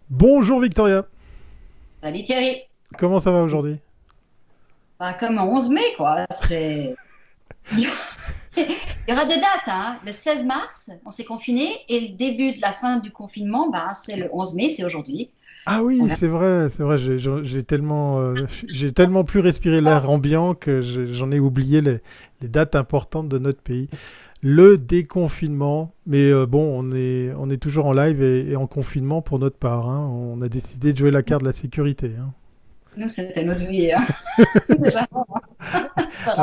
Bonjour Victoria, Salut Thierry. comment ça va aujourd'hui? Bah, comme un 11 mai, quoi. Il y aura deux dates, hein. Le 16 mars, on s'est confiné, et le début de la fin du confinement, bah, c'est le 11 mai, c'est aujourd'hui. Ah On oui, verra. c'est vrai, j'ai tellement plus respiré l'air ambiant que j'en ai oublié les dates importantes de notre pays. Le déconfinement, mais bon, on est toujours en live et en confinement pour notre part, hein. On a décidé de jouer la carte de la sécurité, hein. Nous, c'était notre vie, hein. Déjà, je me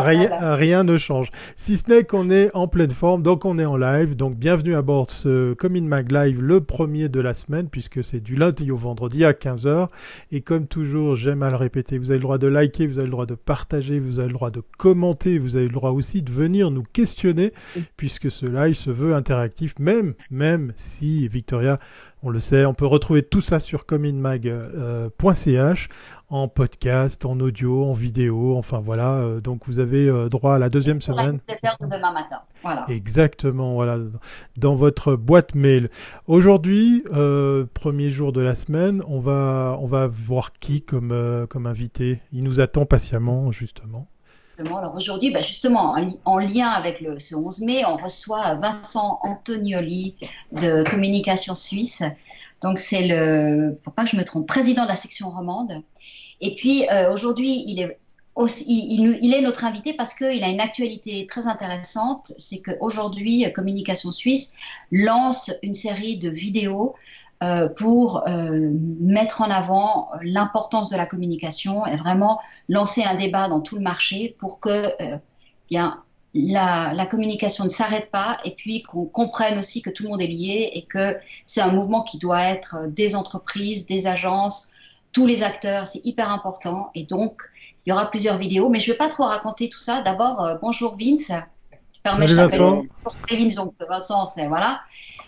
Rien, rappelle. rien ne change. Si ce n'est qu'on est en pleine forme, donc on est en live. Donc bienvenue à bord de ce Comin Mag Live, le premier de la semaine, puisque c'est du lundi au vendredi à 15 heures. Et comme toujours, j'aime à le répéter, vous avez le droit de liker, vous avez le droit de partager, vous avez le droit de commenter, vous avez le droit aussi de venir nous questionner, puisque ce live se veut interactif, même si, Victoria, on le sait, on peut retrouver tout ça sur cominmag.ch en podcast, en audio, en vidéo, enfin voilà. Donc vous avez droit à la Et deuxième sur la semaine. newsletter de demain matin. Voilà. Exactement, voilà, dans votre boîte mail. Aujourd'hui, premier jour de la semaine, on va voir qui comme, comme invité. Il nous attend patiemment, justement. Exactement. Alors aujourd'hui, bah, justement, en lien avec ce 11 mai, on reçoit Vincent Antonioli de Communication Suisse. Donc c'est pour pas que je me trompe, président de la section romande. Et puis aujourd'hui, il est notre invité parce qu'il a une actualité très intéressante. C'est qu'aujourd'hui, Communication Suisse lance une série de vidéos pour mettre en avant l'importance de la communication et vraiment lancer un débat dans tout le marché pour que bien, la communication ne s'arrête pas et puis qu'on comprenne aussi que tout le monde est lié et que c'est un mouvement qui doit être des entreprises, des agences, tous les acteurs, c'est hyper important. Et donc, il y aura plusieurs vidéos, mais je ne vais pas trop raconter tout ça. D'abord, bonjour Vince. Je permets, Salut je t'appelle Vincent. Bonjour. Vince, donc Vincent, c'est voilà.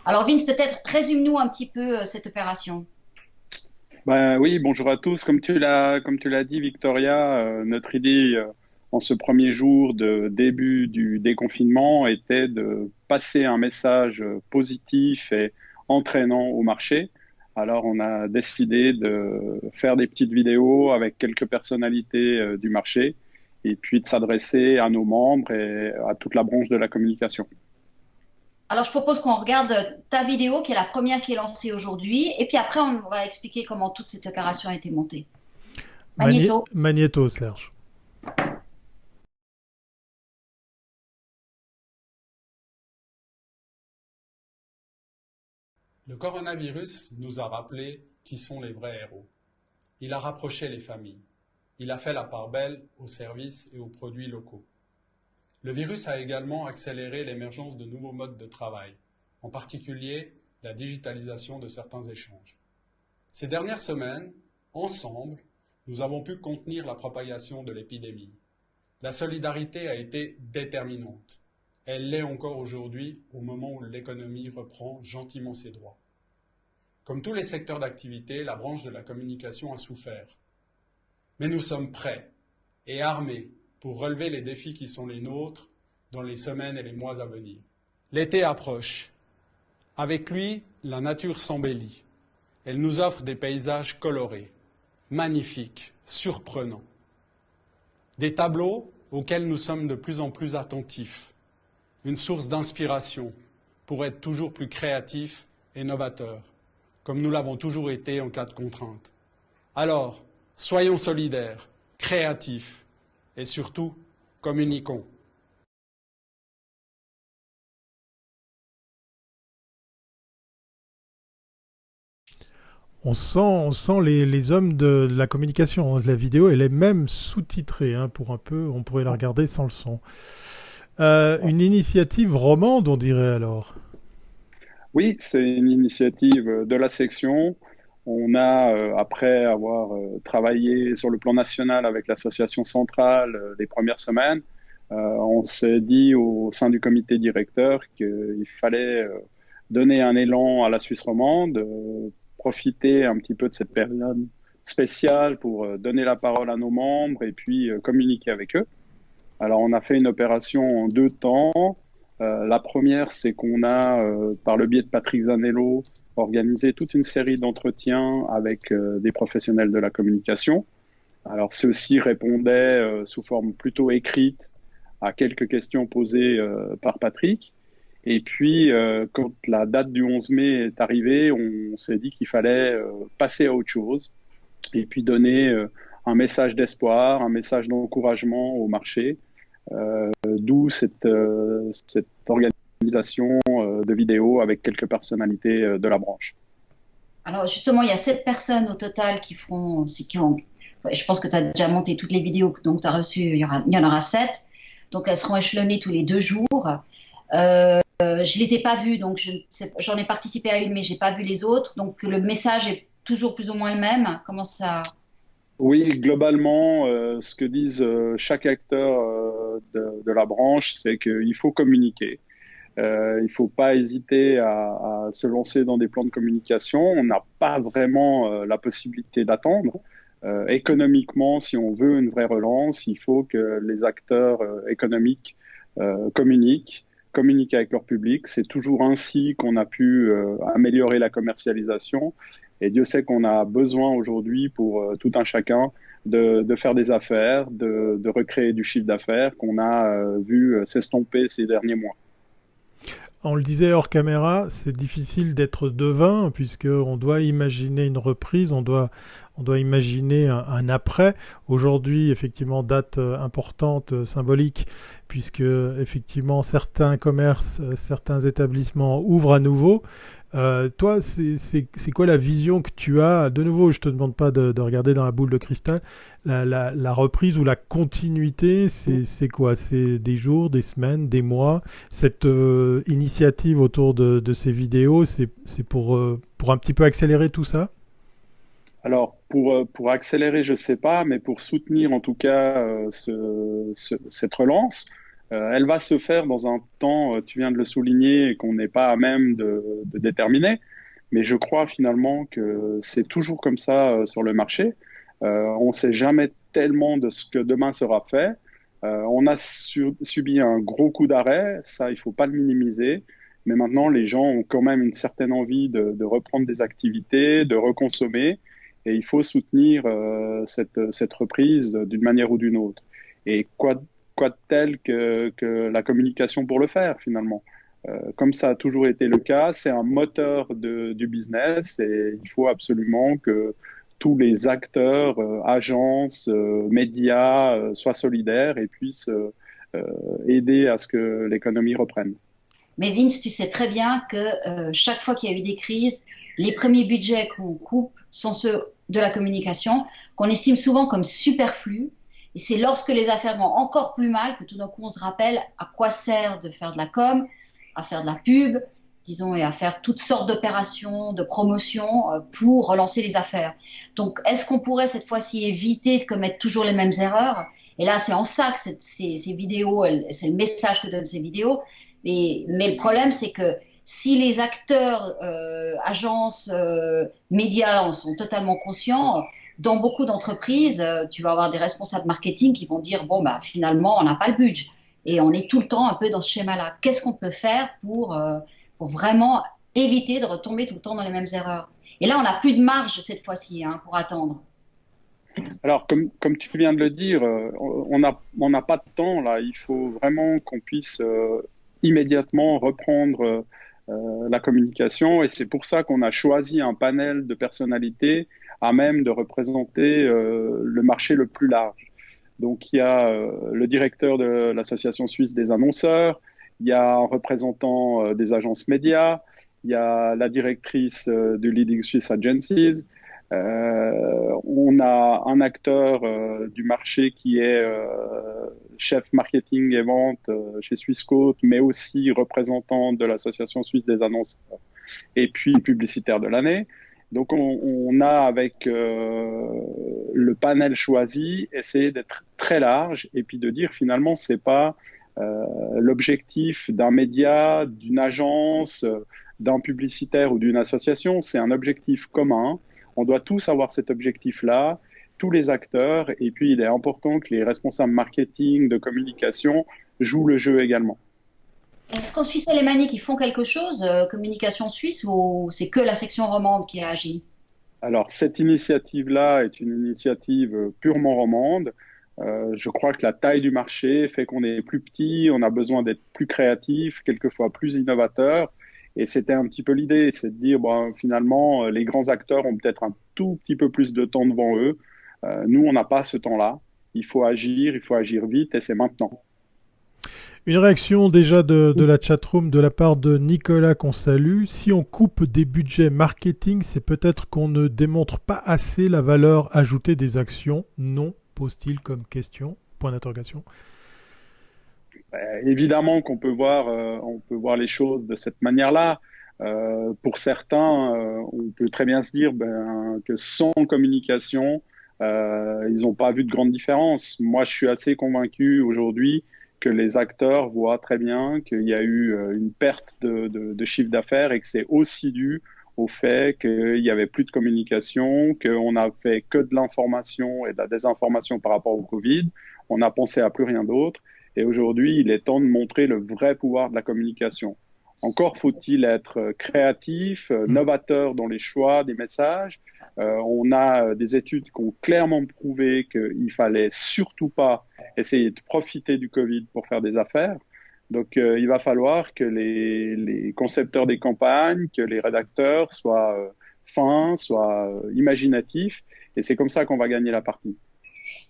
Alors Vince, peut-être résume-nous un petit peu cette opération. Ben oui, bonjour à tous. Comme tu l'as dit, Victoria, notre idée en ce premier jour de début du déconfinement était de passer un message positif et entraînant au marché. Alors, on a décidé de faire des petites vidéos avec quelques personnalités du marché et puis de s'adresser à nos membres et à toute la branche de la communication. Alors, je propose qu'on regarde ta vidéo, qui est la première qui est lancée aujourd'hui, et puis après, on va expliquer comment toute cette opération a été montée. Magnéto. Magnéto, Serge. Le coronavirus nous a rappelé qui sont les vrais héros. Il a rapproché les familles. Il a fait la part belle aux services et aux produits locaux. Le virus a également accéléré l'émergence de nouveaux modes de travail, en particulier la digitalisation de certains échanges. Ces dernières semaines, ensemble, nous avons pu contenir la propagation de l'épidémie. La solidarité a été déterminante. Elle l'est encore aujourd'hui au moment où l'économie reprend gentiment ses droits. Comme tous les secteurs d'activité, la branche de la communication a souffert. Mais nous sommes prêts et armés pour relever les défis qui sont les nôtres dans les semaines et les mois à venir. L'été approche. Avec lui, la nature s'embellit. Elle nous offre des paysages colorés, magnifiques, surprenants. Des tableaux auxquels nous sommes de plus en plus attentifs. Une source d'inspiration pour être toujours plus créatifs et novateurs, comme nous l'avons toujours été en cas de contrainte. Alors, soyons solidaires, créatifs et surtout, communiquons. On sent les hommes de la communication. La vidéo, elle est même sous-titrée, hein, pour un peu. On pourrait la regarder sans le son. Une initiative romande, on dirait alors. Oui, c'est une initiative de la section. On a, après avoir travaillé sur le plan national avec l'association centrale les premières semaines, on s'est dit au sein du comité directeur qu'il fallait donner un élan à la Suisse romande, profiter un petit peu de cette période spéciale pour donner la parole à nos membres et puis communiquer avec eux. Alors, on a fait une opération en deux temps. La première, c'est qu'on a, par le biais de Patrick Zanello, organisé toute une série d'entretiens avec des professionnels de la communication. Alors, ceux-ci répondaient sous forme plutôt écrite à quelques questions posées par Patrick. Et puis, quand la date du 11 mai est arrivée, on s'est dit qu'il fallait passer à autre chose et puis donner un message d'espoir, un message d'encouragement au marché. D'où cette organisation de vidéos avec quelques personnalités de la branche. Alors justement, il y a 7 personnes au total je pense que tu as déjà monté toutes les vidéos, donc tu as reçu, il y en aura 7. Donc elles seront échelonnées tous les 2 jours. Je les ai pas vues, donc j'en ai participé à une, mais j'ai pas vu les autres. Donc le message est toujours plus ou moins le même. Comment ça? Oui, globalement, ce que disent chaque acteur de la branche, c'est qu'il faut communiquer. Il ne faut pas hésiter à se lancer dans des plans de communication. On n'a pas vraiment la possibilité d'attendre. Économiquement, si on veut une vraie relance, il faut que les acteurs économiques communiquent avec leur public. C'est toujours ainsi qu'on a pu améliorer la commercialisation. Et Dieu sait qu'on a besoin aujourd'hui pour tout un chacun de faire des affaires, de recréer du chiffre d'affaires qu'on a vu s'estomper ces derniers mois. On le disait hors caméra, c'est difficile d'être devin puisqu'on doit imaginer une reprise, on doit imaginer un après. Aujourd'hui, effectivement, date importante, symbolique, puisque effectivement certains commerces, certains établissements ouvrent à nouveau. Toi, c'est quoi la vision que tu as? De nouveau, je te demande pas de regarder dans la boule de cristal. La reprise ou la continuité, c'est quoi? C'est des jours, des semaines, des mois? Cette initiative autour de ces vidéos, c'est pour un petit peu accélérer tout ça? Alors, pour accélérer, je sais pas, mais pour soutenir en tout cas cette relance, elle va se faire dans un temps, tu viens de le souligner, qu'on n'est pas à même de déterminer. Mais je crois finalement que c'est toujours comme ça sur le marché. On ne sait jamais tellement de ce que demain sera fait. On a subi un gros coup d'arrêt, ça, il faut pas le minimiser. Mais maintenant, les gens ont quand même une certaine envie de reprendre des activités, de reconsommer. Et il faut soutenir cette reprise d'une manière ou d'une autre. Et quoi de tel que la communication pour le faire, finalement. Comme ça a toujours été le cas, c'est un moteur du business et il faut absolument que tous les acteurs, agences, médias soient solidaires et puissent aider à ce que l'économie reprenne. Mais Vince, tu sais très bien que chaque fois qu'il y a eu des crises, les premiers budgets qu'on coupe sont ceux de la communication, qu'on estime souvent comme superflus. Et c'est lorsque les affaires vont encore plus mal que tout d'un coup on se rappelle à quoi sert de faire de la com, à faire de la pub, disons, et à faire toutes sortes d'opérations, de promotions pour relancer les affaires. Donc, est-ce qu'on pourrait cette fois-ci éviter de commettre toujours les mêmes erreurs? Et là, c'est en ça que ces vidéos, c'est le message que donnent ces vidéos. Mais le problème, c'est que si les acteurs, agences, médias en sont totalement conscients, dans beaucoup d'entreprises, tu vas avoir des responsables marketing qui vont dire bon bah finalement on n'a pas le budget et on est tout le temps un peu dans ce schéma-là. Qu'est-ce qu'on peut faire pour vraiment éviter de retomber tout le temps dans les mêmes erreurs? Et là, on n'a plus de marge cette fois-ci pour attendre. Alors, comme tu viens de le dire, on n'a pas de temps là. Il faut vraiment qu'on puisse immédiatement reprendre la communication et c'est pour ça qu'on a choisi un panel de personnalités à même de représenter le marché le plus large. Donc, il y a le directeur de l'Association suisse des annonceurs, il y a un représentant des agences médias, il y a la directrice du Leading Swiss Agencies, on a un acteur du marché qui est chef marketing et vente chez Swissquote, mais aussi représentant de l'Association suisse des annonceurs et puis publicitaire de l'année. Donc, on a avec le panel choisi essayé d'être très large et puis de dire finalement c'est pas l'objectif d'un média, d'une agence, d'un publicitaire ou d'une association, c'est un objectif commun. On doit tous avoir cet objectif-là, tous les acteurs, et puis il est important que les responsables marketing, de communication jouent le jeu également. Est-ce qu'en Suisse alémanique, ils font quelque chose, Communication Suisse, ou c'est que la section romande qui a agi? Alors, cette initiative-là est une initiative purement romande. Je crois que la taille du marché fait qu'on est plus petit, on a besoin d'être plus créatif, quelquefois plus innovateur. Et c'était un petit peu l'idée, c'est de dire, bon, finalement, les grands acteurs ont peut-être un tout petit peu plus de temps devant eux. Nous, on n'a pas ce temps-là. Il faut agir vite et c'est maintenant. Une réaction déjà de la chatroom de la part de Nicolas qu'on salue. Si on coupe des budgets marketing, c'est peut-être qu'on ne démontre pas assez la valeur ajoutée des actions. Non, pose-t-il comme question. Point d'interrogation. Évidemment qu'on on peut voir les choses de cette manière-là. Pour certains, on peut très bien se dire que sans communication, ils n'ont pas vu de grande différence. Moi, je suis assez convaincu aujourd'hui que les acteurs voient très bien qu'il y a eu une perte de chiffre d'affaires et que c'est aussi dû au fait qu'il y avait plus de communication, qu'on a fait que de l'information et de la désinformation par rapport au Covid. On a pensé à plus rien d'autre. Et aujourd'hui, il est temps de montrer le vrai pouvoir de la communication. Encore faut-il être créatif, novateur dans les choix des messages. On a des études qui ont clairement prouvé qu'il fallait surtout pas essayer de profiter du Covid pour faire des affaires. Donc, il va falloir que les concepteurs des campagnes, que les rédacteurs soient fins, soient imaginatifs. Et c'est comme ça qu'on va gagner la partie.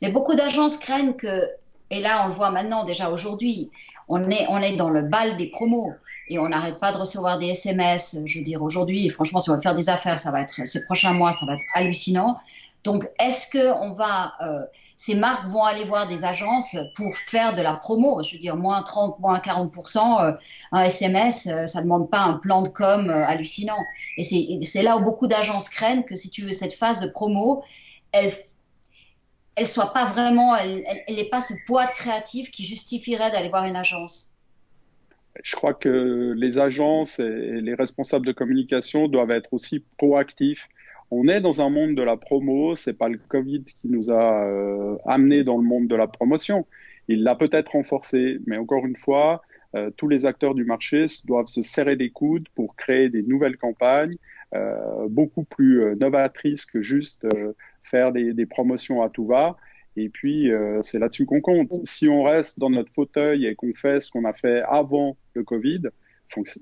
Mais beaucoup d'agences craignent que, et là on le voit maintenant déjà aujourd'hui, on est dans le bal des promos et on n'arrête pas de recevoir des SMS. Je veux dire, aujourd'hui, franchement, si on veut faire des affaires, ça va être, ces prochains mois, ça va être hallucinant. Donc, est-ce que ces marques vont aller voir des agences pour faire de la promo? Je veux dire, moins 30, moins 40%, un SMS, ça ne demande pas un plan de com hallucinant. Et c'est là où beaucoup d'agences craignent que si tu veux cette phase de promo, elle soit pas vraiment, elle n'ait pas cette boîte créative qui justifierait d'aller voir une agence. Je crois que les agences et les responsables de communication doivent être aussi proactifs. On est dans un monde de la promo, c'est pas le Covid qui nous a amené dans le monde de la promotion. Il l'a peut-être renforcé, mais encore une fois, tous les acteurs du marché doivent se serrer les coudes pour créer des nouvelles campagnes beaucoup plus novatrices que juste faire des promotions à tout va. Et puis, c'est là-dessus qu'on compte. Si on reste dans notre fauteuil et qu'on fait ce qu'on a fait avant le Covid,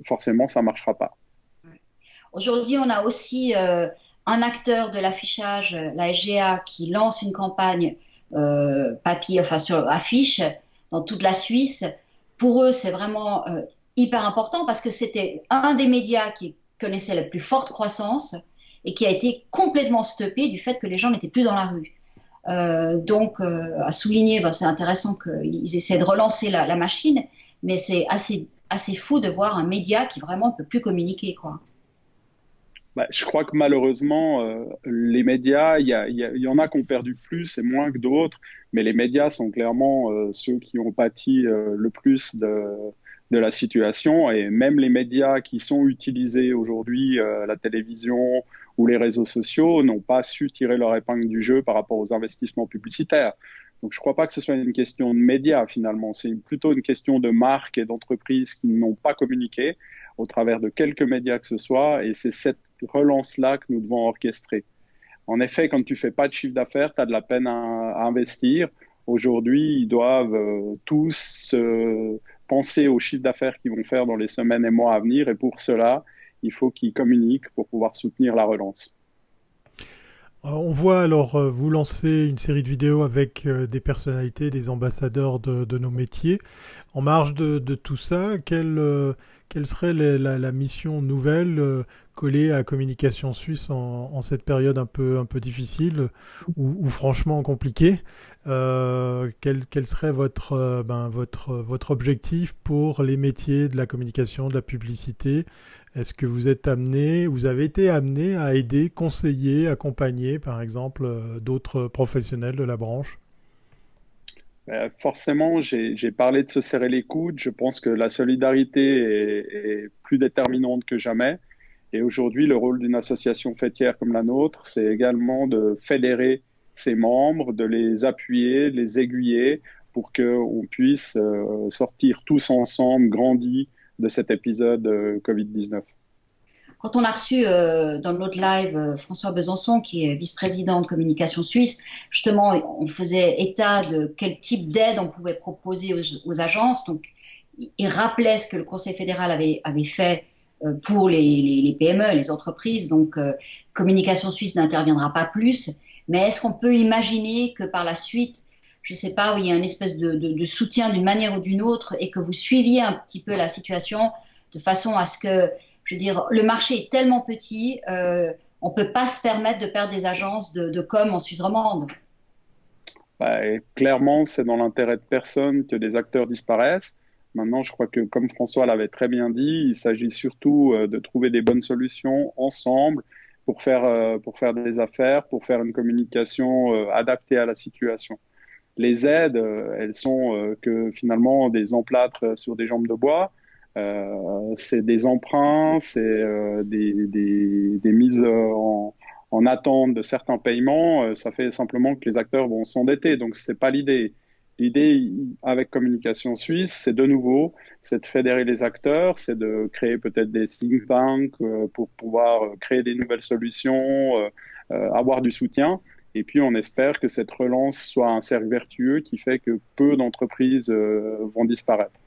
forcément, ça ne marchera pas. Aujourd'hui, on a aussi un acteur de l'affichage, la SGA, qui lance une campagne papier, enfin sur affiche dans toute la Suisse. Pour eux, c'est vraiment hyper important parce que c'était un des médias qui connaissait la plus forte croissance et qui a été complètement stoppé du fait que les gens n'étaient plus dans la rue. À souligner, c'est intéressant qu'ils essaient de relancer la machine, mais c'est assez fou de voir un média qui vraiment ne peut plus communiquer, quoi. Je crois que malheureusement, les médias, il y en a qui ont perdu plus et moins que d'autres, mais les médias sont clairement ceux qui ont pâti le plus de la situation. Et même les médias qui sont utilisés aujourd'hui, la télévision ou les réseaux sociaux, n'ont pas su tirer leur épingle du jeu par rapport aux investissements publicitaires. Donc je ne crois pas que ce soit une question de médias finalement, c'est plutôt une question de marques et d'entreprises qui n'ont pas communiqué au travers de quelques médias que ce soit, et c'est cette relance-là que nous devons orchestrer. En effet, quand tu fais pas de chiffre d'affaires, tu as de la peine à investir. Aujourd'hui, ils doivent tous penser au chiffre d'affaires qu'ils vont faire dans les semaines et mois à venir, et pour cela, il faut qu'ils communiquent pour pouvoir soutenir la relance. On voit alors vous lancer une série de vidéos avec des personnalités, des ambassadeurs de nos métiers. En marge de tout ça, quelle serait la mission nouvelle collée à Communication Suisse en cette période un peu difficile ou franchement compliquée? Quel serait votre objectif pour les métiers de la communication, de la publicité? Est-ce que vous avez été amené à aider, conseiller, accompagner, par exemple, d'autres professionnels de la branche? Forcément, j'ai parlé de se serrer les coudes. Je pense que la solidarité est plus déterminante que jamais. Et aujourd'hui, le rôle d'une association fêtière comme la nôtre, c'est également de fédérer ses membres, de les appuyer, de les aiguiller pour qu'on puisse sortir tous ensemble, grandis de cet épisode Covid-19. Quand on a reçu dans notre live François Besançon, qui est vice-président de Communication Suisse, justement, on faisait état de quel type d'aide on pouvait proposer aux agences. Donc, il rappelait ce que le Conseil fédéral avait fait pour les PME, les entreprises. Donc, Communication Suisse n'interviendra pas plus. Mais est-ce qu'on peut imaginer que par la suite, je ne sais pas, où il y a une espèce de soutien d'une manière ou d'une autre et que vous suiviez un petit peu la situation de façon à ce que, je veux dire, le marché est tellement petit, on ne peut pas se permettre de perdre des agences de com en Suisse romande. Clairement, c'est dans l'intérêt de personne que des acteurs disparaissent. Maintenant, je crois que, comme François l'avait très bien dit, il s'agit surtout de trouver des bonnes solutions ensemble pour faire des affaires, pour faire une communication adaptée à la situation. Les aides, elles sont que finalement des emplâtres sur des jambes de bois. C'est des emprunts, c'est des mises en attente de certains paiements. Ça fait simplement que les acteurs vont s'endetter. Donc, c'est pas l'idée. L'idée avec Communication Suisse, c'est de nouveau, c'est de fédérer les acteurs, c'est de créer peut-être des think tanks pour pouvoir créer des nouvelles solutions, avoir du soutien. Et puis, on espère que cette relance soit un cercle vertueux qui fait que peu d'entreprises vont disparaître.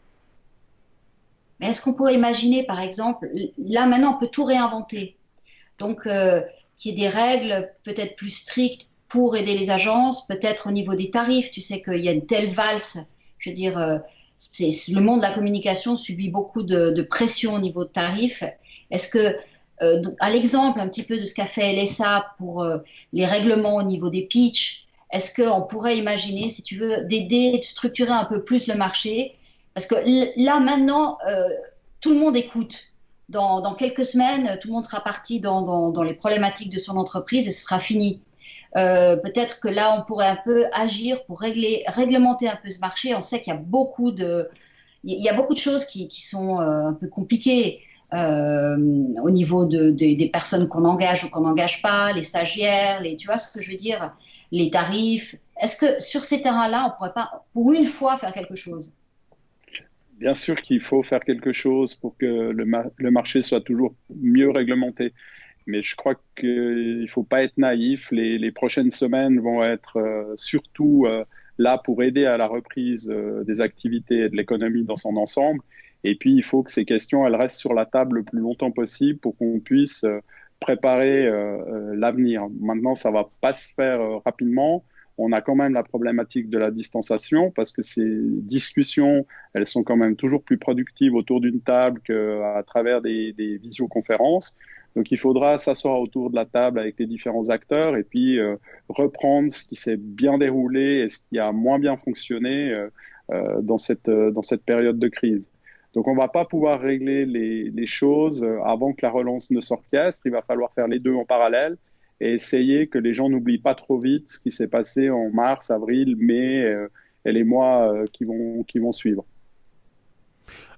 Mais est-ce qu'on pourrait imaginer, par exemple, là maintenant, on peut tout réinventer. Donc, qu'il y ait des règles peut-être plus strictes pour aider les agences, peut-être au niveau des tarifs. Tu sais qu'il y a une telle valse. Je veux dire, le monde de la communication subit beaucoup de pression au niveau de tarifs. Est-ce que, à l'exemple un petit peu de ce qu'a fait LSA pour les règlements au niveau des pitchs, est-ce qu'on pourrait imaginer, si tu veux, d'aider, de structurer un peu plus le marché? Parce que là, maintenant, tout le monde écoute. Dans quelques semaines, tout le monde sera parti dans les problématiques de son entreprise et ce sera fini. Peut-être que là, on pourrait un peu agir pour réglementer un peu ce marché. On sait qu'il y a beaucoup de choses qui sont un peu compliquées au niveau des personnes qu'on engage ou qu'on n'engage pas, les stagiaires, tu vois ce que je veux dire, les tarifs. Est-ce que sur ces terrains-là, on ne pourrait pas, pour une fois, faire quelque chose? Bien sûr qu'il faut faire quelque chose pour que le marché soit toujours mieux réglementé. Mais je crois qu'il ne faut pas être naïf. Les prochaines semaines vont être surtout là pour aider à la reprise des activités et de l'économie dans son ensemble. Et puis, il faut que ces questions, elles restent sur la table le plus longtemps possible pour qu'on puisse préparer l'avenir. Maintenant, ça ne va pas se faire rapidement. On a quand même la problématique de la distanciation parce que ces discussions, elles sont quand même toujours plus productives autour d'une table qu'à travers des visioconférences. Donc, il faudra s'asseoir autour de la table avec les différents acteurs et puis reprendre ce qui s'est bien déroulé et ce qui a moins bien fonctionné dans cette période de crise. Donc, on ne va pas pouvoir régler les choses avant que la relance ne s'orchestre. Il va falloir faire les deux en parallèle et essayer que les gens n'oublient pas trop vite ce qui s'est passé en mars, avril, mai et les mois qui vont suivre.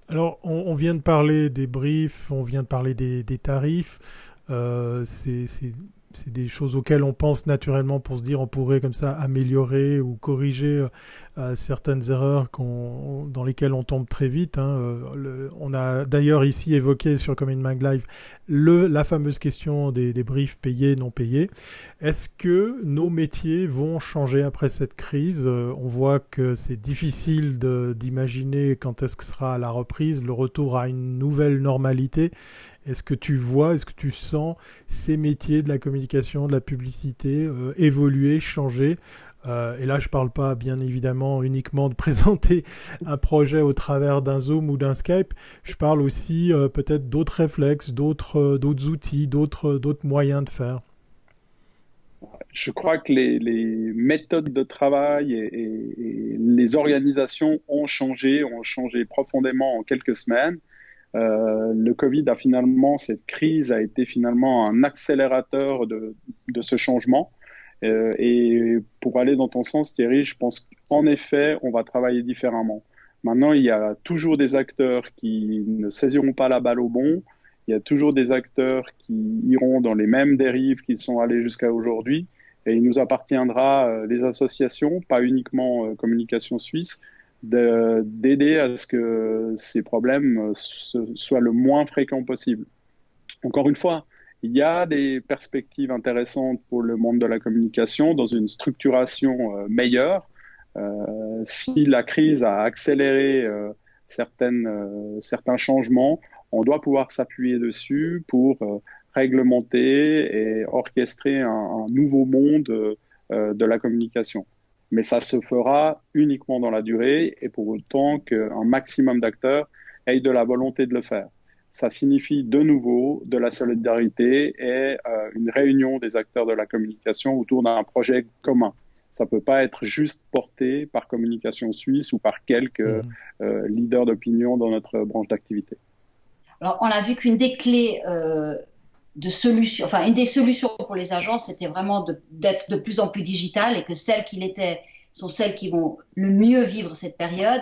Alors, on vient de parler des briefs, on vient de parler des tarifs. C'est des choses auxquelles on pense naturellement pour se dire on pourrait comme ça améliorer ou corriger certaines erreurs dans lesquelles on tombe très vite. On a d'ailleurs ici évoqué sur Common Mag Live la fameuse question des briefs payés, non payés. Est-ce que nos métiers vont changer après cette crise? On voit que c'est difficile d'imaginer quand est-ce que sera la reprise, le retour à une nouvelle normalité. Est-ce que tu vois, est-ce que tu sens ces métiers de la communication, de la publicité évoluer, changer? Et là, je ne parle pas bien évidemment uniquement de présenter un projet au travers d'un Zoom ou d'un Skype. Je parle aussi peut-être d'autres réflexes, d'autres outils, d'autres moyens de faire. Je crois que les méthodes de travail et les organisations ont changé profondément en quelques semaines. Le Covid cette crise a été finalement un accélérateur de ce changement. Et pour aller dans ton sens, Thierry, je pense qu'en effet, on va travailler différemment. Maintenant, il y a toujours des acteurs qui ne saisiront pas la balle au bon. Il y a toujours des acteurs qui iront dans les mêmes dérives qu'ils sont allés jusqu'à aujourd'hui. Et il nous appartiendra, les associations, pas uniquement Communication Suisse, d'aider à ce que ces problèmes soient le moins fréquents possible. Encore une fois, il y a des perspectives intéressantes pour le monde de la communication dans une structuration meilleure. Si la crise a accéléré certains changements, on doit pouvoir s'appuyer dessus pour réglementer et orchestrer un nouveau monde de la communication. Mais ça se fera uniquement dans la durée et pour autant qu'un maximum d'acteurs aient de la volonté de le faire. Ça signifie de nouveau de la solidarité et une réunion des acteurs de la communication autour d'un projet commun. Ça peut pas être juste porté par Communication Suisse ou par quelques leaders d'opinion dans notre branche d'activité. Alors, on a vu qu'une des clés de solution, enfin, une des solutions pour les agences, c'était vraiment d'être de plus en plus digitales et que celles qui l'étaient sont celles qui vont le mieux vivre cette période.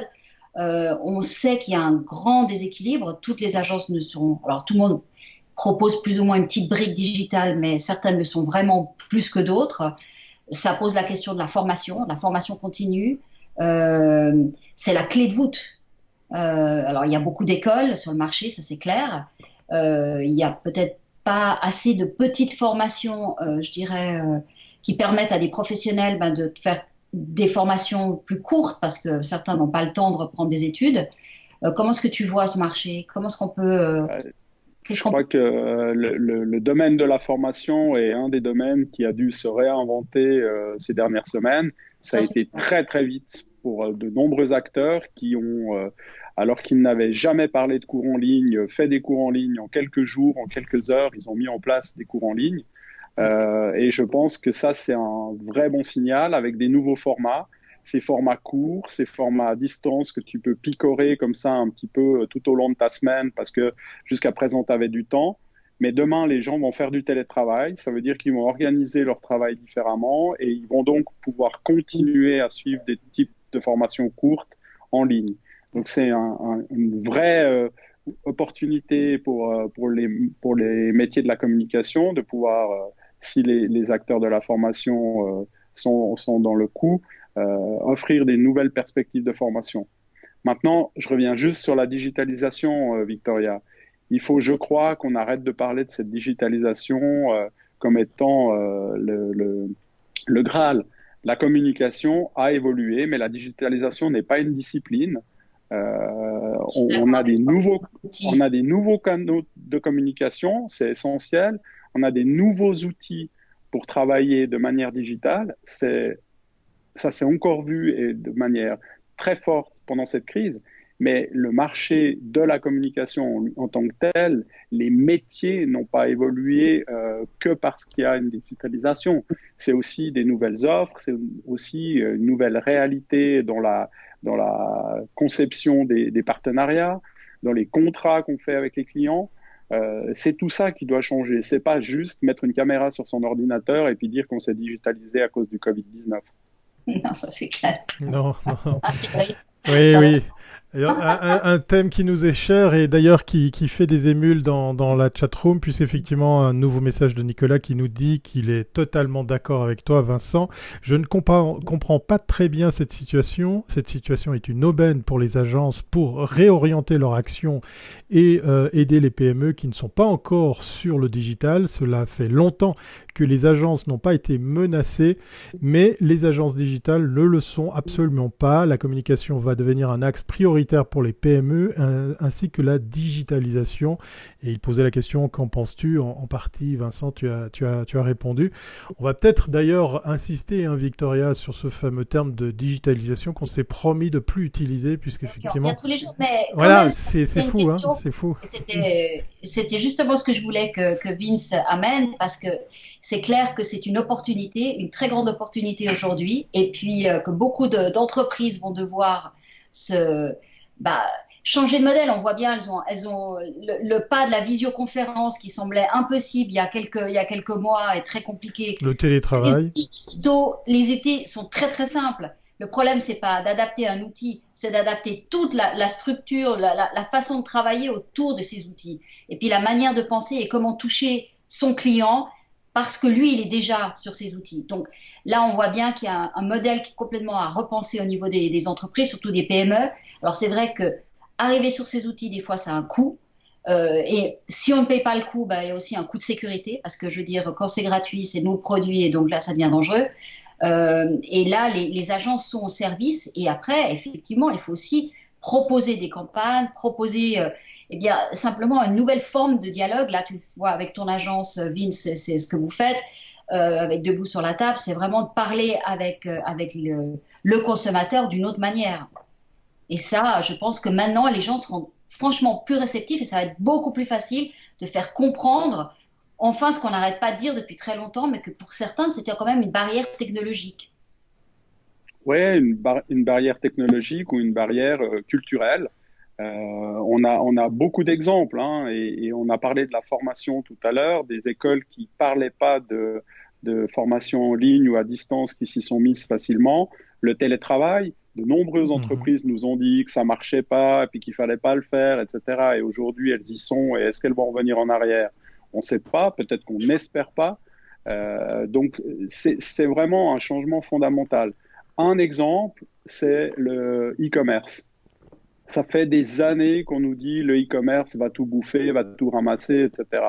On sait qu'il y a un grand déséquilibre. Toutes les agences ne seront... Alors, tout le monde propose plus ou moins une petite brique digitale, mais certaines le sont vraiment plus que d'autres. Ça pose la question de la formation continue. C'est la clé de voûte. Alors, il y a beaucoup d'écoles sur le marché, ça c'est clair. Il y a peut-être pas assez de petites formations, je dirais, qui permettent à des professionnels de faire des formations plus courtes parce que certains n'ont pas le temps de reprendre des études. Comment est-ce que tu vois ce marché? Comment est-ce qu'on peut... Je crois que le domaine de la formation est un des domaines qui a dû se réinventer ces dernières semaines. Ça a été très très vite pour de nombreux acteurs qui ont, alors qu'ils n'avaient jamais parlé de cours en ligne, fait des cours en ligne en quelques jours, en quelques heures, ils ont mis en place des cours en ligne. Et je pense que ça, c'est un vrai bon signal avec des nouveaux formats. Ces formats courts, ces formats à distance que tu peux picorer comme ça un petit peu tout au long de ta semaine parce que jusqu'à présent, tu avais du temps. Mais demain, les gens vont faire du télétravail. Ça veut dire qu'ils vont organiser leur travail différemment et ils vont donc pouvoir continuer à suivre des types de formations courtes en ligne. Donc, c'est une vraie opportunité pour les métiers de la communication de pouvoir, si les acteurs de la formation sont dans le coup, offrir des nouvelles perspectives de formation. Maintenant, je reviens juste sur la digitalisation, Victoria. Il faut, je crois, qu'on arrête de parler de cette digitalisation comme étant le Graal. La communication a évolué, mais la digitalisation n'est pas une discipline. On a des nouveaux canaux de communication, c'est essentiel. On a des nouveaux outils pour travailler de manière digitale. Ça s'est encore vu et de manière très forte pendant cette crise, mais le marché de la communication en tant que tel, les métiers n'ont pas évolué que parce qu'il y a une digitalisation. C'est aussi des nouvelles offres, c'est aussi une nouvelle réalité dans la conception des partenariats, dans les contrats qu'on fait avec les clients. C'est tout ça qui doit changer. C'est pas juste mettre une caméra sur son ordinateur et puis dire qu'on s'est digitalisé à cause du Covid-19. Non, ça c'est clair. Non. Oui. Alors, un thème qui nous est cher et d'ailleurs qui fait des émules dans la chatroom, puisqu'effectivement un nouveau message de Nicolas qui nous dit qu'il est totalement d'accord avec toi, Vincent. Je ne comprends pas très bien cette situation. Cette situation est une aubaine pour les agences pour réorienter leur action et aider les PME qui ne sont pas encore sur le digital. Cela fait longtemps que les agences n'ont pas été menacées, mais les agences digitales ne le sont absolument pas. La communication va devenir un axe prioritaire pour les PME ainsi que la digitalisation. Et il posait la question, qu'en penses-tu? En partie, Vincent, tu as répondu. On va peut-être d'ailleurs insister, Victoria, sur ce fameux terme de digitalisation qu'on s'est promis de plus utiliser, puisqu'effectivement... Il y a tous les jours, mais voilà, c'est fou, c'est fou. C'était justement ce que je voulais que Vince amène, parce que c'est clair que c'est une opportunité, une très grande opportunité aujourd'hui, et puis que beaucoup d'entreprises vont devoir changer de modèle. On voit bien, elles ont le pas de la visioconférence qui semblait impossible il y a quelques mois et très compliqué. Le télétravail. Les outils sont très très simples. Le problème, c'est pas d'adapter un outil, c'est d'adapter toute la structure, la façon de travailler autour de ces outils. Et puis la manière de penser et comment toucher son client parce que lui, il est déjà sur ces outils. Donc là, on voit bien qu'il y a un modèle qui est complètement à repenser au niveau des entreprises, surtout des PME. Alors c'est vrai que arriver sur ces outils, des fois, ça a un coût. Et si on ne paye pas le coût, il y a aussi un coût de sécurité, parce que je veux dire, quand c'est gratuit, c'est nos produits, et donc là, ça devient dangereux. Et là, les agences sont au service, et après, effectivement, il faut aussi proposer des campagnes, proposer eh bien, simplement une nouvelle forme de dialogue. Là, tu le vois avec ton agence, Vince, c'est ce que vous faites, avec Debout sur la table, c'est vraiment de parler avec le consommateur d'une autre manière. Et ça, je pense que maintenant, les gens seront franchement plus réceptifs et ça va être beaucoup plus facile de faire comprendre enfin ce qu'on n'arrête pas de dire depuis très longtemps, mais que pour certains, c'était quand même une barrière technologique. Oui, une barrière technologique ou une barrière culturelle. On a beaucoup d'exemples, hein, et on a parlé de la formation tout à l'heure, des écoles qui parlaient pas de formation en ligne ou à distance qui s'y sont mises facilement. Le télétravail, de nombreuses entreprises nous ont dit que ça marchait pas et puis qu'il fallait pas le faire, etc. Et aujourd'hui, elles y sont. Et est-ce qu'elles vont revenir en arrière? On ne sait pas. Peut-être qu'on n'espère pas. Donc, c'est vraiment un changement fondamental. Un exemple, c'est le e-commerce. Ça fait des années qu'on nous dit le e-commerce va tout bouffer, va tout ramasser, etc.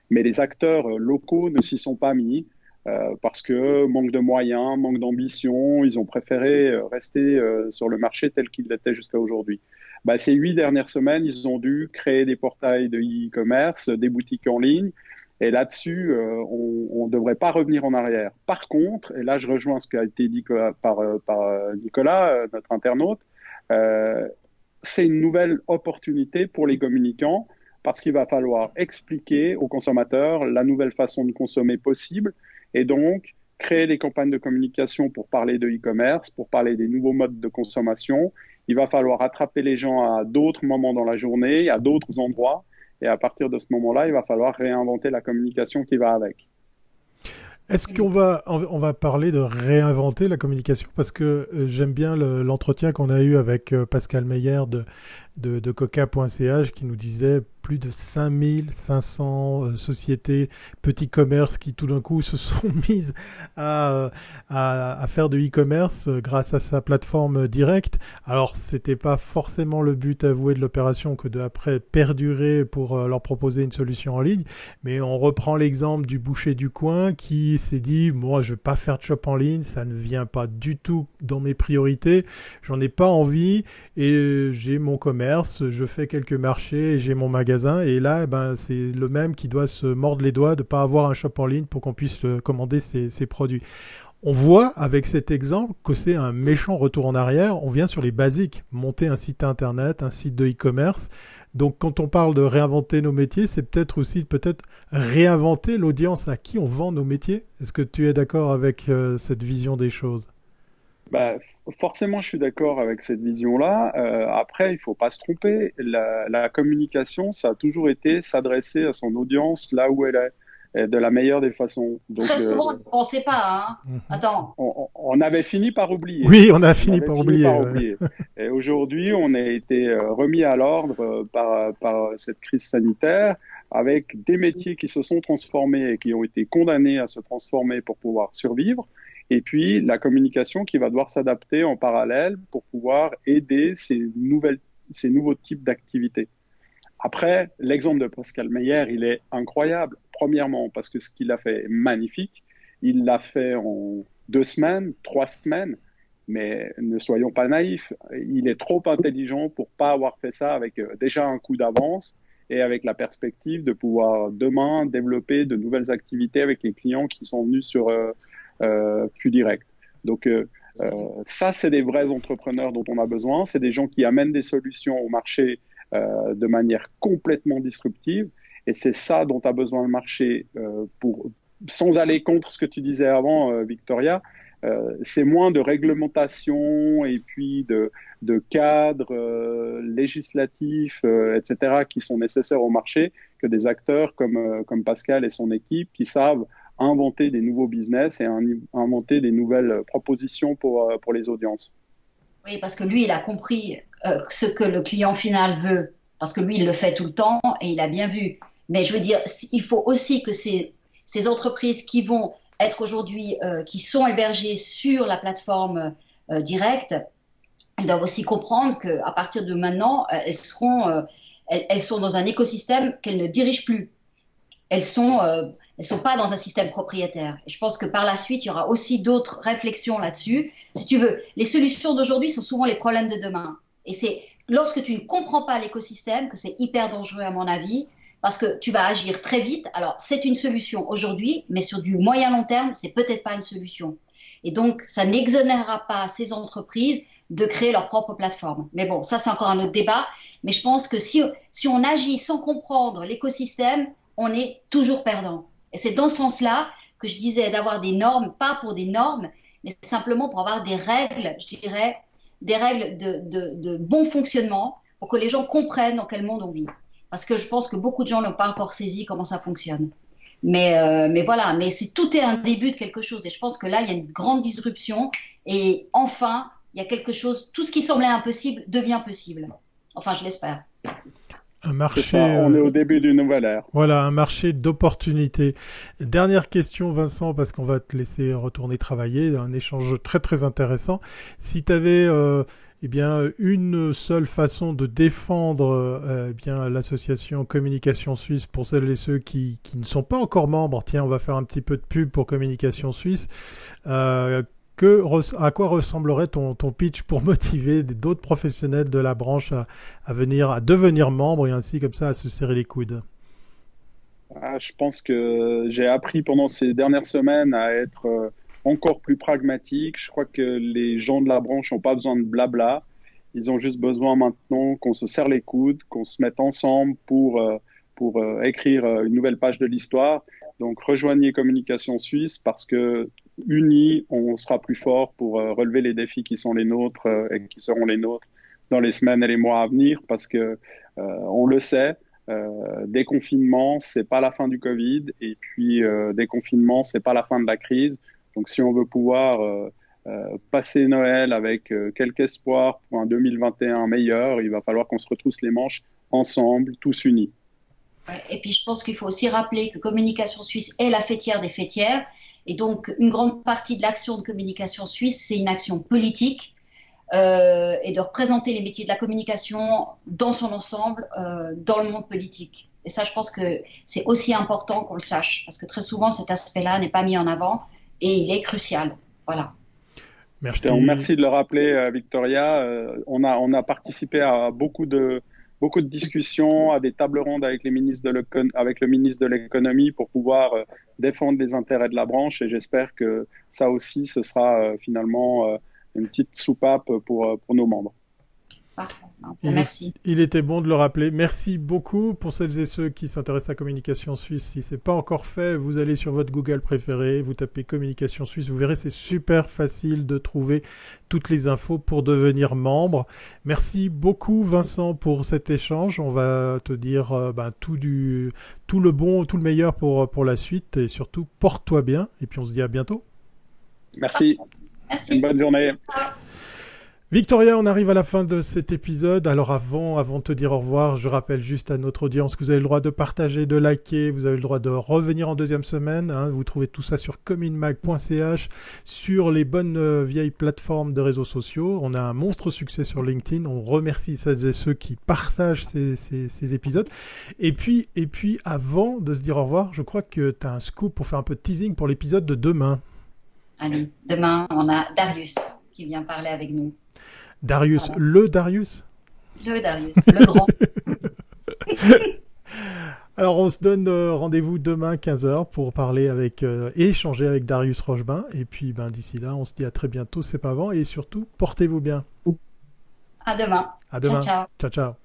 Mais les acteurs locaux ne s'y sont pas mis parce que manque de moyens, manque d'ambition, ils ont préféré rester sur le marché tel qu'il l'était jusqu'à aujourd'hui. Ces 8 dernières semaines, ils ont dû créer des portails de e-commerce, des boutiques en ligne. Et là-dessus, on ne devrait pas revenir en arrière. Par contre, et là je rejoins ce qui a été dit par Nicolas, notre internaute, c'est une nouvelle opportunité pour les communicants parce qu'il va falloir expliquer aux consommateurs la nouvelle façon de consommer possible et donc créer des campagnes de communication pour parler de e-commerce, pour parler des nouveaux modes de consommation. Il va falloir attraper les gens à d'autres moments dans la journée, à d'autres endroits. Et à partir de ce moment-là, il va falloir réinventer la communication qui va avec. Est-ce qu'on va parler de réinventer la communication? Parce que j'aime bien l'entretien qu'on a eu avec Pascal Meyer de coca.ch qui nous disait plus de 5500 sociétés, petits commerces qui tout d'un coup se sont mises à faire de e-commerce grâce à sa plateforme directe. Alors, c'était pas forcément le but avoué de l'opération que de après perdurer pour leur proposer une solution en ligne, mais on reprend l'exemple du boucher du coin qui s'est dit, moi je vais pas faire de shop en ligne, ça ne vient pas du tout dans mes priorités, j'en ai pas envie et j'ai mon commerce, je fais quelques marchés et j'ai mon magasin. Et là, c'est le même qui doit se mordre les doigts de ne pas avoir un shop en ligne pour qu'on puisse commander ses produits. On voit avec cet exemple que c'est un méchant retour en arrière. On vient sur les basiques, monter un site internet, un site de e-commerce. Donc quand on parle de réinventer nos métiers, c'est peut-être aussi réinventer l'audience à qui on vend nos métiers. Est-ce que tu es d'accord avec cette vision des choses ? Forcément, je suis d'accord avec cette vision-là. Après, il ne faut pas se tromper. La communication, ça a toujours été s'adresser à son audience là où elle est, et de la meilleure des façons. Donc, très souvent, on ne pensait pas. Hein. Attends. On avait fini par oublier. Oui, on a fini par oublier. Et aujourd'hui, on a été remis à l'ordre par cette crise sanitaire avec des métiers qui se sont transformés et qui ont été condamnés à se transformer pour pouvoir survivre. Et puis, la communication qui va devoir s'adapter en parallèle pour pouvoir aider ces nouveaux types d'activités. Après, l'exemple de Pascal Meyer, il est incroyable. Premièrement, parce que ce qu'il a fait est magnifique. Il l'a fait en 2 semaines, 3 semaines. Mais ne soyons pas naïfs. Il est trop intelligent pour pas avoir fait ça avec déjà un coup d'avance et avec la perspective de pouvoir demain développer de nouvelles activités avec les clients qui sont venus sur QDirect. Donc, ça, c'est des vrais entrepreneurs dont on a besoin. C'est des gens qui amènent des solutions au marché de manière complètement disruptive. Et c'est ça dont a besoin le marché sans aller contre ce que tu disais avant, Victoria. C'est moins de réglementation et puis de cadres législatifs, etc., qui sont nécessaires au marché que des acteurs comme Pascal et son équipe qui savent inventer des nouveaux business et inventer des nouvelles propositions pour les audiences. Oui, parce que lui, il a compris ce que le client final veut, parce que lui, il le fait tout le temps et il a bien vu. Mais je veux dire, il faut aussi que ces ces entreprises qui vont être aujourd'hui, qui sont hébergées sur la plateforme directe, elles doivent aussi comprendre qu'à partir de maintenant, elles sont dans un écosystème qu'elles ne dirigent plus. Elles sont pas dans un système propriétaire. Et je pense que par la suite, il y aura aussi d'autres réflexions là-dessus. Si tu veux, les solutions d'aujourd'hui sont souvent les problèmes de demain. Et c'est lorsque tu ne comprends pas l'écosystème que c'est hyper dangereux à mon avis, parce que tu vas agir très vite. Alors, c'est une solution aujourd'hui, mais sur du moyen long terme, c'est peut-être pas une solution. Et donc, ça n'exonérera pas ces entreprises de créer leur propre plateforme. Mais bon, ça, c'est encore un autre débat. Mais je pense que si on agit sans comprendre l'écosystème, on est toujours perdant. Et c'est dans ce sens-là que je disais d'avoir des normes, pas pour des normes, mais simplement pour avoir des règles, je dirais, des règles de bon fonctionnement pour que les gens comprennent dans quel monde on vit. Parce que je pense que beaucoup de gens n'ont pas encore saisi comment ça fonctionne. Mais voilà, mais tout est un début de quelque chose. Et je pense que là, il y a une grande disruption. Et enfin, il y a quelque chose, tout ce qui semblait impossible devient possible. Enfin, je l'espère. Un marché, ça, on est au début d'une nouvelle ère. Voilà, un marché d'opportunités. Dernière question, Vincent, parce qu'on va te laisser retourner travailler. Un échange très très intéressant. Si tu avais une seule façon de défendre l'association Communication Suisse pour celles et ceux qui ne sont pas encore membres, tiens, on va faire un petit peu de pub pour Communication Suisse. À quoi ressemblerait ton pitch pour motiver d'autres professionnels de la branche à devenir membres et ainsi comme ça à se serrer les coudes? Je pense que j'ai appris pendant ces dernières semaines à être encore plus pragmatique. Je crois que les gens de la branche n'ont pas besoin de blabla. Ils ont juste besoin maintenant qu'on se serre les coudes, qu'on se mette ensemble pour écrire une nouvelle page de l'histoire. Donc rejoignez Communication Suisse parce que unis, on sera plus fort pour relever les défis qui sont les nôtres et qui seront les nôtres dans les semaines et les mois à venir parce que on le sait, déconfinement, c'est pas la fin du Covid et puis déconfinement, c'est pas la fin de la crise. Donc si on veut pouvoir passer Noël avec quelque espoir pour un 2021 meilleur, il va falloir qu'on se retrousse les manches ensemble, tous unis. Et puis je pense qu'il faut aussi rappeler que Communication Suisse est la fêtière des fêtières. Et donc, une grande partie de l'action de Communication Suisse, c'est une action politique et de représenter les métiers de la communication dans son ensemble, dans le monde politique. Et ça, je pense que c'est aussi important qu'on le sache, parce que très souvent, cet aspect-là n'est pas mis en avant et il est crucial. Voilà. Merci. Merci de le rappeler, Victoria. On a participé à beaucoup de discussions, à des tables rondes avec le ministre de l'économie pour pouvoir défendre les intérêts de la branche et j'espère que ça aussi, ce sera finalement une petite soupape pour nos membres. Parfait. Merci. Il était bon de le rappeler. Merci beaucoup pour celles et ceux qui s'intéressent à Communication Suisse. Si ce n'est pas encore fait, vous allez sur votre Google préféré, vous tapez Communication Suisse, vous verrez, c'est super facile de trouver toutes les infos pour devenir membre. Merci beaucoup Vincent pour cet échange. On va te dire tout le bon, tout le meilleur pour la suite et surtout porte-toi bien et puis on se dit à bientôt. Merci. Merci. Une bonne journée. Victoria, on arrive à la fin de cet épisode. Alors avant de te dire au revoir, je rappelle juste à notre audience que vous avez le droit de partager, de liker, vous avez le droit de revenir en deuxième semaine. Vous trouvez tout ça sur communmag.ch, sur les bonnes vieilles plateformes de réseaux sociaux. On a un monstre succès sur LinkedIn. On remercie celles et ceux qui partagent ces épisodes. Et puis, avant de se dire au revoir, je crois que tu as un scoop pour faire un peu de teasing pour l'épisode de demain. Allez, demain, on a Darius qui vient parler avec nous. Darius, voilà. Le Darius, le grand. Alors, on se donne rendez-vous demain 15h pour parler et échanger avec Darius Rochebin. Et puis, d'ici là, on se dit à très bientôt, c'est pas avant. Et surtout, portez-vous bien. À demain. À demain. Ciao, ciao. Ciao, ciao.